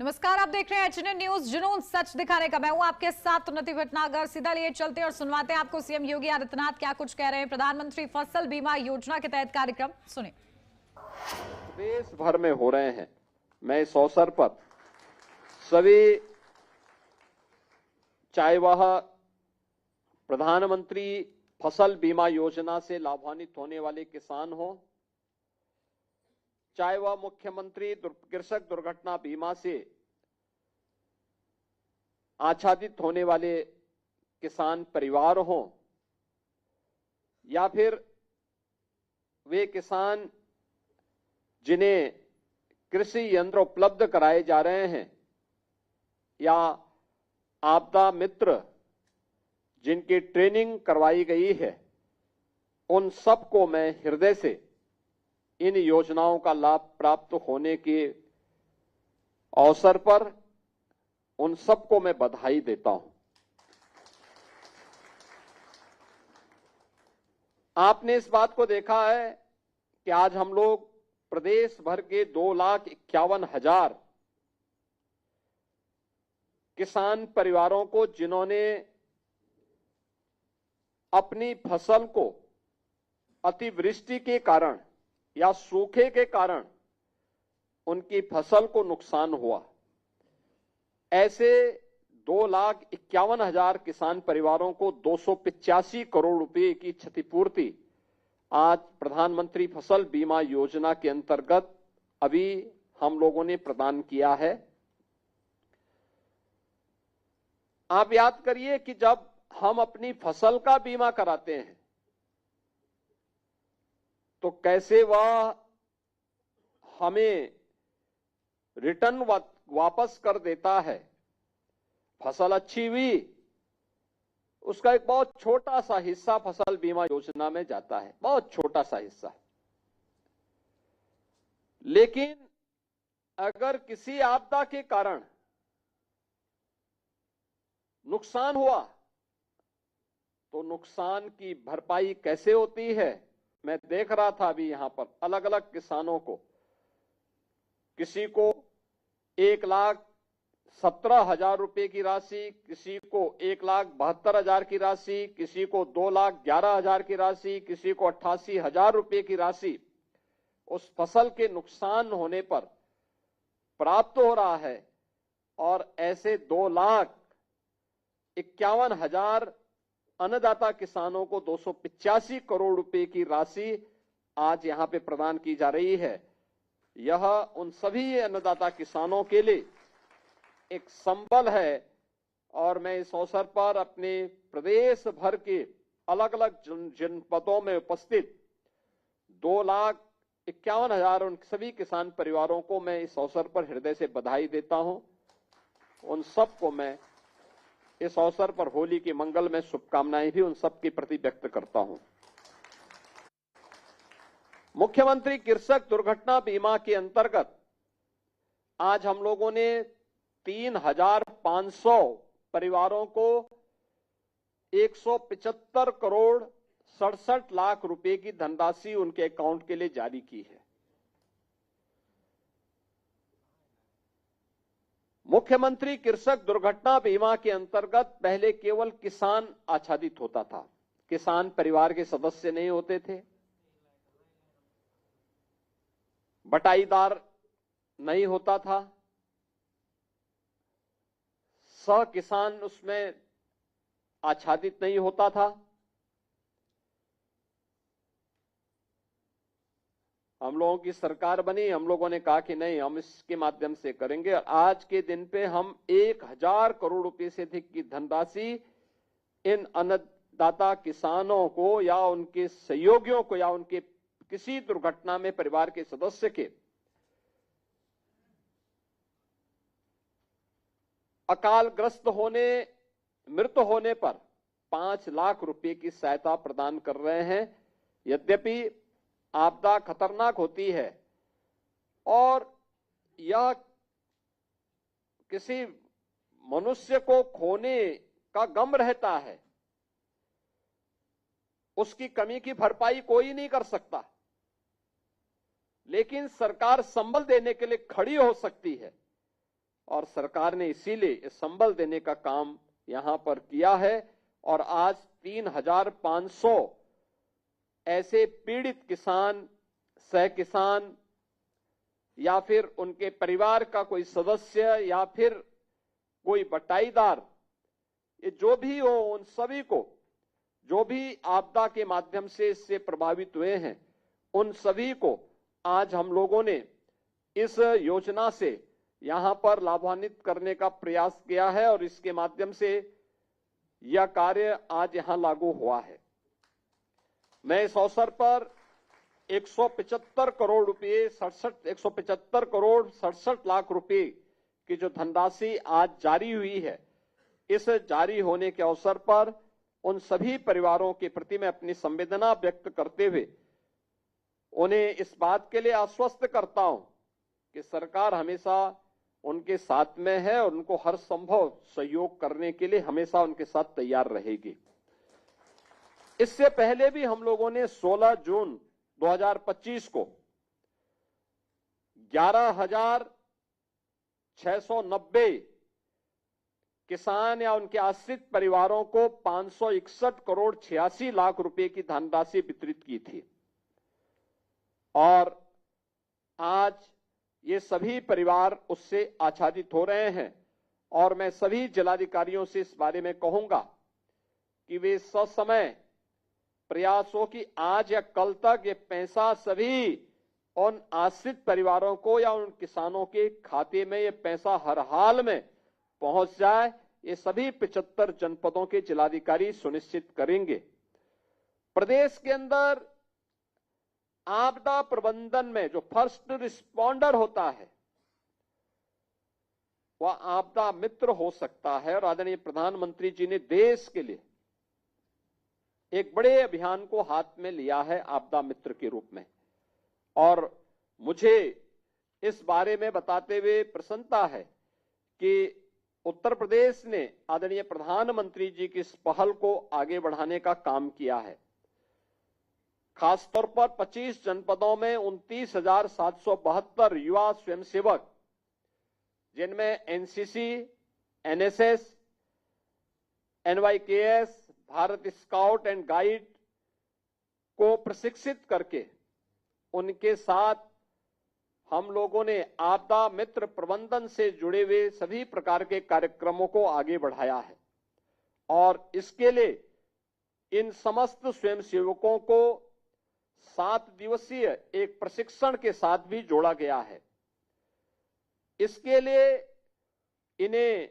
नमस्कार, आप देख रहे हैं एचएनएन न्यूज, जुनून सच दिखाने का। मैं हूं आपके साथ उन्नति भटनागर। सीधा लिए चलते और सुनवाते हैं आपको सीएम योगी आदित्यनाथ क्या कुछ कह रहे हैं। प्रधानमंत्री फसल बीमा योजना के तहत कार्यक्रम सुने। देश भर में हो रहे हैं। मैं इस अवसर पर सभी, चाहे वह प्रधानमंत्री फसल बीमा योजना से लाभान्वित होने वाले किसान हो, चाहे वह मुख्यमंत्री कृषक दुर्घटना बीमा से आच्छादित होने वाले किसान परिवार हो, या फिर वे किसान जिन्हें कृषि यंत्र उपलब्ध कराए जा रहे हैं, या आपदा मित्र जिनकी ट्रेनिंग करवाई गई है, उन सबको मैं हृदय से इन योजनाओं का लाभ प्राप्त होने के अवसर पर उन सबको मैं बधाई देता हूं। आपने इस बात को देखा है कि आज हम लोग प्रदेश भर के 2,51,000 किसान परिवारों को, जिन्होंने अपनी फसल को अतिवृष्टि के कारण या सूखे के कारण उनकी फसल को नुकसान हुआ, ऐसे 2,51,000 किसान परिवारों को 285 करोड़ रुपए की क्षतिपूर्ति आज प्रधानमंत्री फसल बीमा योजना के अंतर्गत अभी हम लोगों ने प्रदान किया है। आप याद करिए कि जब हम अपनी फसल का बीमा कराते हैं तो कैसे वह हमें रिटर्न वापस कर देता है। फसल अच्छी हुई, उसका एक बहुत छोटा सा हिस्सा फसल बीमा योजना में जाता है, बहुत छोटा सा हिस्सा। लेकिन अगर किसी आपदा के कारण नुकसान हुआ तो नुकसान की भरपाई कैसे होती है। मैं देख रहा था अभी यहां पर अलग अलग किसानों को, किसी को 1,17,000 रुपए की राशि, किसी को 1,72,000 की राशि, किसी को 2,11,000 की राशि, किसी को 88,000 रुपए की राशि उस फसल के नुकसान होने पर प्राप्त हो रहा है। और ऐसे 2,51,000 अन्नदाता किसानों को 285 करोड़ रुपए की राशि आज यहां पे प्रदान की जा रही है। यह उन सभी अन्नदाता किसानों के लिए एक संबल है। और मैं इस अवसर पर अपने प्रदेश भर के अलग अलग जनपदों में उपस्थित 2,51,000 उन सभी किसान परिवारों को मैं इस अवसर पर हृदय से बधाई देता हूं। उन सबको मैं इस अवसर पर होली की मंगल में शुभकामनाएं भी उन सबके प्रति व्यक्त करता हूं। मुख्यमंत्री कृषक दुर्घटना बीमा के अंतर्गत आज हम लोगों ने 3,500 परिवारों को 175 करोड़ 67 लाख रुपए की धनराशि उनके अकाउंट के लिए जारी की है। मुख्यमंत्री कृषक दुर्घटना बीमा के अंतर्गत पहले केवल किसान आच्छादित होता था, किसान परिवार के सदस्य नहीं होते थे, बटाईदार नहीं होता था, सह किसान उसमें आच्छादित नहीं होता था। हम लोगों की सरकार बनी, हम लोगों ने कहा कि नहीं, हम इसके माध्यम से करेंगे। आज के दिन पे हम 1,000 करोड़ रुपए से अधिक की धनराशि इन अन्नदाता किसानों को या उनके सहयोगियों को या उनके किसी दुर्घटना में परिवार के सदस्य के अकालग्रस्त होने, मृत होने पर 5 लाख रुपए की सहायता प्रदान कर रहे हैं। यद्यपि आपदा खतरनाक होती है और यह किसी मनुष्य को खोने का गम रहता है, उसकी कमी की भरपाई कोई नहीं कर सकता, लेकिन सरकार संबल देने के लिए खड़ी हो सकती है। और सरकार ने इसीलिए संबल देने का काम यहां पर किया है। और आज 3,500 ऐसे पीड़ित किसान, सह किसान या फिर उनके परिवार का कोई सदस्य या फिर कोई बटाईदार, ये जो भी हो, उन सभी को जो भी आपदा के माध्यम से इससे प्रभावित हुए हैं, उन सभी को आज हम लोगों ने इस योजना से यहां पर लाभान्वित करने का प्रयास किया है और इसके माध्यम से यह कार्य आज यहां लागू हुआ है। मैं इस अवसर पर 175 करोड़ रुपए 175 करोड़ 67 लाख रुपए की जो धनराशि आज जारी हुई है, इस जारी होने के अवसर पर उन सभी परिवारों के प्रति मैं अपनी संवेदना व्यक्त करते हुए उन्हें इस बात के लिए आश्वस्त करता हूं कि सरकार हमेशा उनके साथ में है और उनको हर संभव सहयोग करने के लिए हमेशा उनके साथ तैयार रहेगी। इससे पहले भी हम लोगों ने 16 जून 2025 को 11,690 किसान या उनके आश्रित परिवारों को 561 करोड़ 86 लाख रुपए की धनराशि वितरित की थी और आज ये सभी परिवार उससे आच्छादित हो रहे हैं। और मैं सभी जिलाधिकारियों से इस बारे में कहूंगा कि वे ससमय प्रयास हो कि आज या कल तक ये पैसा सभी उन आश्रित परिवारों को या उन किसानों के खाते में ये पैसा हर हाल में पहुंच जाए। ये सभी 75 जनपदों के जिलाधिकारी सुनिश्चित करेंगे। प्रदेश के अंदर आपदा प्रबंधन में जो फर्स्ट रिस्पॉन्डर होता है वह आपदा मित्र हो सकता है और आदरणीय प्रधानमंत्री जी ने देश के लिए एक बड़े अभियान को हाथ में लिया है आपदा मित्र के रूप में। और मुझे इस बारे में बताते हुए प्रसन्नता है कि उत्तर प्रदेश ने आदरणीय प्रधानमंत्री जी की इस पहल को आगे बढ़ाने का काम किया है। खासतौर पर 25 जनपदों में 29,772 युवा स्वयंसेवक, जिनमें NCC, NSS, NYKS, Bharat scout and guide को प्रशिक्षित करके उनके साथ हम लोगों ने आपदा मित्र प्रबंधन से जुड़े हुए सभी प्रकार के कार्यक्रमों को आगे बढ़ाया है। और इसके लिए इन समस्त स्वयंसेवकों को 7 दिवसीय एक प्रशिक्षण के साथ भी जोड़ा गया है। इसके लिए इन्हें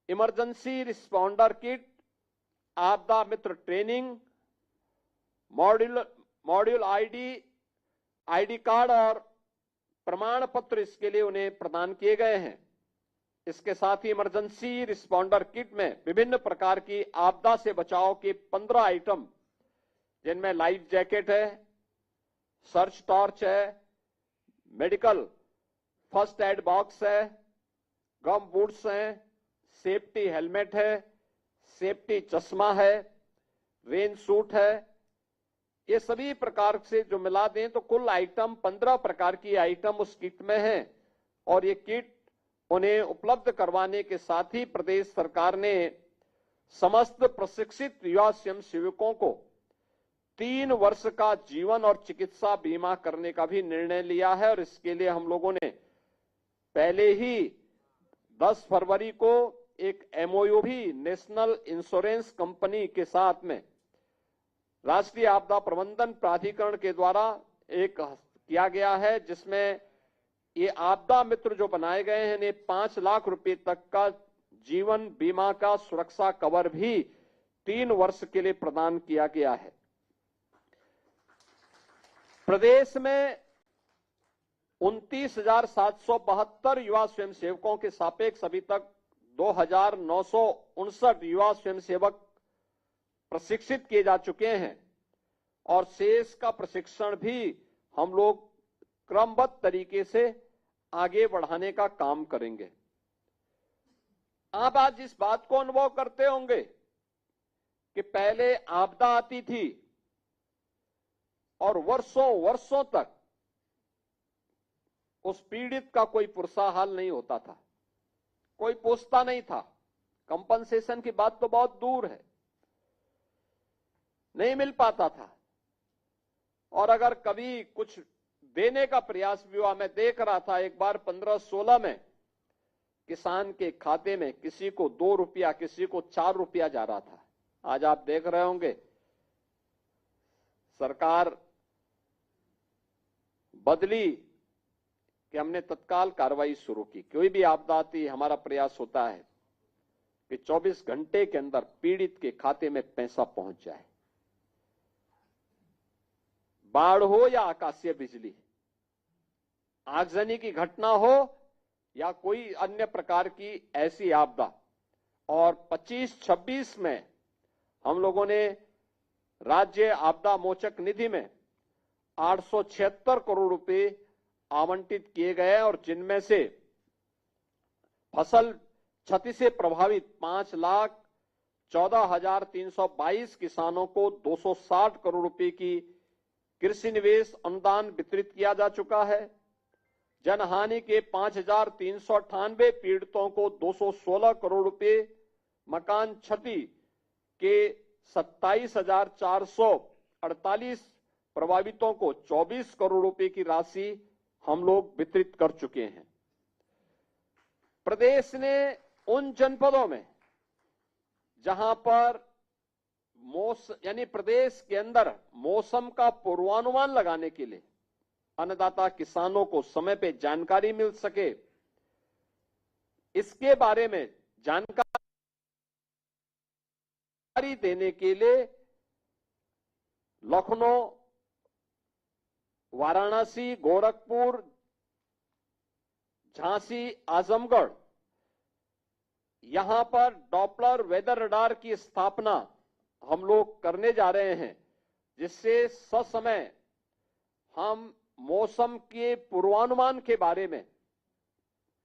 इमरजेंसी रिस्पॉन्डर किट, आपदा मित्र ट्रेनिंग, मॉड्यूल आईडी कार्ड और प्रमाण पत्र इसके लिए उन्हें प्रदान किए गए हैं। इसके साथ ही इमरजेंसी रिस्पॉन्डर किट में विभिन्न प्रकार की आपदा से बचाव के 15 आइटम, जिनमें लाइफ जैकेट है, सर्च टॉर्च है, मेडिकल फर्स्ट एड बॉक्स है, गम बूट्स हैं, सेफ्टी हेलमेट है, सेफ्टी चश्मा है, रेन सूट है, ये सभी प्रकार से जो मिला दें तो कुल आइटम 15 प्रकार की आइटम उस किट में है। और ये किट उन्हें उपलब्ध करवाने के साथ ही प्रदेश सरकार ने समस्त प्रशिक्षित युवा स्वयंसेवकों को 3 वर्ष का जीवन और चिकित्सा बीमा करने का भी निर्णय लिया है। और इसके लिए हम लोगों ने पहले ही 10 फरवरी को एक एमओयू भी नेशनल इंश्योरेंस कंपनी के साथ में राष्ट्रीय आपदा प्रबंधन प्राधिकरण के द्वारा एक किया गया है, जिसमें ये आपदा मित्र जो बनाए गए हैं इन्हें 5 लाख रुपए तक का जीवन बीमा का सुरक्षा कवर भी 3 वर्ष के लिए प्रदान किया गया है। प्रदेश में 29,772 युवा स्वयंसेवकों के सापेक्ष अभी तक 2,959 युवा स्वयंसेवक प्रशिक्षित किए जा चुके हैं और शेष का प्रशिक्षण भी हम लोग क्रमबद्ध तरीके से आगे बढ़ाने का काम करेंगे। आप आज इस बात को अनुभव करते होंगे कि पहले आपदा आती थी और वर्षों वर्षों तक उस पीड़ित का कोई पुरसा हाल नहीं होता था। कोई पूछता नहीं था। कंपनसेशन की बात तो बहुत दूर है, नहीं मिल पाता था। और अगर कभी कुछ देने का प्रयास भी हुआ, मैं देख रहा था एक बार 15-16 में किसान के खाते में किसी को 2 रुपया, किसी को 4 रुपया जा रहा था। आज आप देख रहे होंगे सरकार बदली कि हमने तत्काल कार्रवाई शुरू की। कोई भी आपदा आती, हमारा प्रयास होता है कि 24 घंटे के अंदर पीड़ित के खाते में पैसा पहुंच जाए। बाढ़ हो या आकाशीय बिजली, आगजनी की घटना हो या कोई अन्य प्रकार की ऐसी आपदा। और 25-26 में हम लोगों ने राज्य आपदा मोचक निधि में 876 करोड़ रुपए आवंटित किए गए और जिनमें से फसल क्षति से प्रभावित 5,14,322 किसानों को 260 करोड़ रुपए की कृषि निवेश अनुदान वितरित किया जा चुका है। जनहानि के 5,398 पीड़ितों को 216 करोड़ रुपए, मकान क्षति के 27,448 प्रभावितों को 24 करोड़ रुपए की राशि हम लोग वितरित कर चुके हैं। प्रदेश ने उन जनपदों में जहां पर यानी प्रदेश के अंदर मौसम का पूर्वानुमान लगाने के लिए अन्नदाता किसानों को समय पे जानकारी मिल सके, इसके बारे में जानकारी देने के लिए लखनऊ, वाराणसी, गोरखपुर, झांसी, आजमगढ़, यहां पर डॉपलर वेदर रडार की स्थापना हम लोग करने जा रहे हैं, जिससे ससमय हम मौसम के पूर्वानुमान के बारे में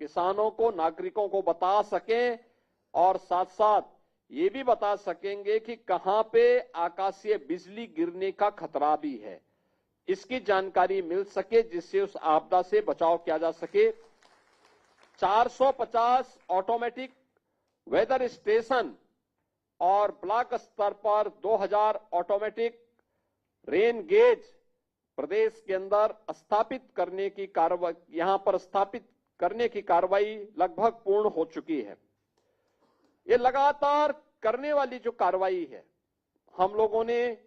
किसानों को, नागरिकों को बता सकें और साथ साथ ये भी बता सकेंगे कि कहां पे आकाशीय बिजली गिरने का खतरा भी है, इसकी जानकारी मिल सके, जिससे उस आपदा से बचाव किया जा सके। 450 ऑटोमेटिक वेदर स्टेशन और ब्लॉक स्तर पर 2000 ऑटोमेटिक रेन गेज प्रदेश के अंदर स्थापित करने की कार्रवाई, यहां पर स्थापित करने की कार्रवाई लगभग पूर्ण हो चुकी है। ये लगातार करने वाली जो कार्रवाई है, हम लोगों ने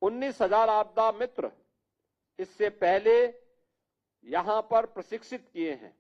19,000 आपदा मित्र इससे पहले यहां पर प्रशिक्षित किए हैं।